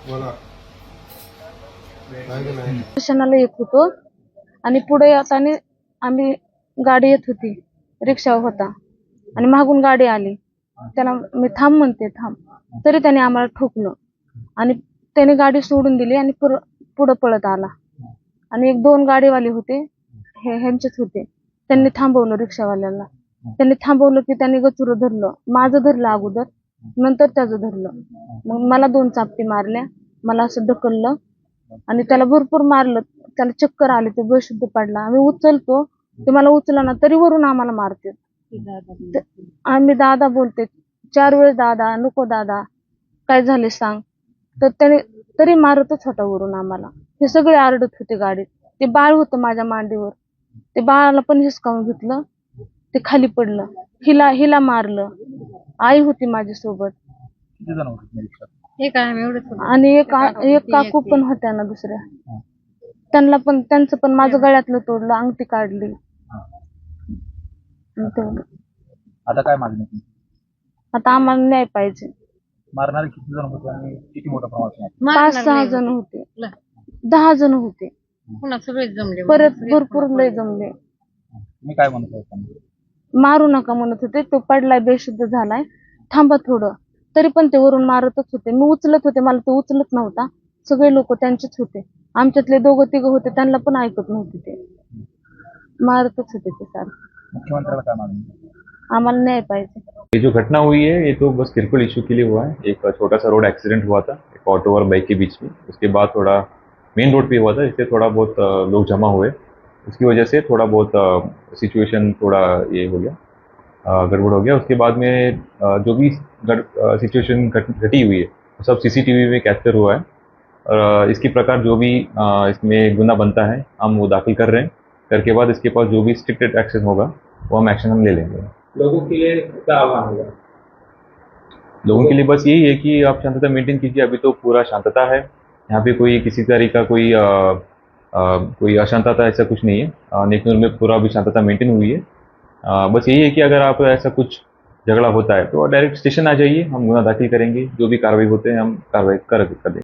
बोला काय की नाही दर्शनाला येत होतो आणि पुढे येताना आम्ही गाडी येत होती, रिक्षा होता आणि मागून गाडी आली. त्याला मी थांब म्हणते थांब, तरी त्याने आम्हाला ठोकलं आणि त्याने गाडी सोडून दिली आणि पुढे पळत आला. आणि एक दोन गाडीवाले होते, ह्यांचेच होते. त्यांनी थांबवलं रिक्षावाल्याला. त्यांनी थांबवलं की त्यांनी गचुरं धरलं, माझं धरलं अगोदर, नंतर त्याचं धरलं. मग मला 2 चापटी मारल्या, मला असं ढकललं आणि त्याला भरपूर मारलं. त्याला चक्कर आली, ते बेशुद्ध पडला. आम्ही उचलतो, ते मला उचलना तरी वरून आम्हाला मारते. आम्ही दादा बोलते 4 वेळेस, दादा नको दादा काय झाले सांग, तर त्याने तरी मारतच होता वरून आम्हाला. हे सगळे आरडत होते गाडीत. ते बाळ होतं माझ्या मांडीवर, ते बाळाला पण हिसकावून घेतलं, ते खाली पडलं. हिला मारलं. आई होती माझ्यासोबत आणि एक काकू पण होत्या ना दुसऱ्या, त्यांचं पण माझं गळ्यातलं तोडलं, अंगठी काढली. आता काय मागणी तुमची? आता आम्हाला न्याय पाहिजे. मारणारे किती जण होते आणि किती मोठा प्रमाण? 5-6 जण होते, 10 जण होते, परत भरपूर लय जमले. तुम्ही काय म्हणत होता? मारू नका म्हणत होते. तो पडलाय, बेशुद्ध झालाय, थांबा थोडं. तरी पण ते वरून मारतच होते. मी उचलत होते, मला ते उचलत नव्हता. सगळे लोक त्यांचेच होते. आमच्यातले 2-3 होते, त्यांना पण ऐकत नव्हते. ते मारतच होते ते सारं. मुख्यमंत्र्याला काय मागणी? आम्हाला न्याय पाहिजे. ये जो घटना हुई है ये तो बस तिरपल इशू के लिए हुआ है। एक छोटा सा रोड एक्सीडेंट हुआ था एक ऑटो और बाइक के बीच में। उसके बाद थोड़ा मेन रोड पे हुआ था, इससे थोड़ा बहुत लोग जमा हुए, उसकी वजह से थोड़ा बहुत सिचुएशन थोड़ा ये हो गया, गड़बड़ हो गया। उसके बाद में जो भी सिचुएशन घटी हुई है सब सीसीटीवी में कैप्चर हुआ है। और इसकी प्रकार जो भी इसमें गुना बनता है हम वो दाखिल कर रहे हैं। करके बाद इसके पास जो भी स्ट्रिक्ट एक्शन होगा वो एक्शन हम ले लेंगे। लोगों के लिए क्या आह्वान होगा? लोगों के लिए बस यही है कि आप शांतता मेंटेन कीजिए। अभी तो पूरा शांतता है यहाँ पे, कोई किसी तरीका कोई अशांतता ऐसा कुछ नहीं है। नेकनूर में पूरा अभी शांतता मेंटेन हुई है। बस यही है कि अगर आप ऐसा कुछ झगड़ा होता है तो डायरेक्ट स्टेशन आ जाइए, हम गुना दाखिल करेंगे, जो भी कार्रवाई होते हैं हम कार्रवाई कर देंगे।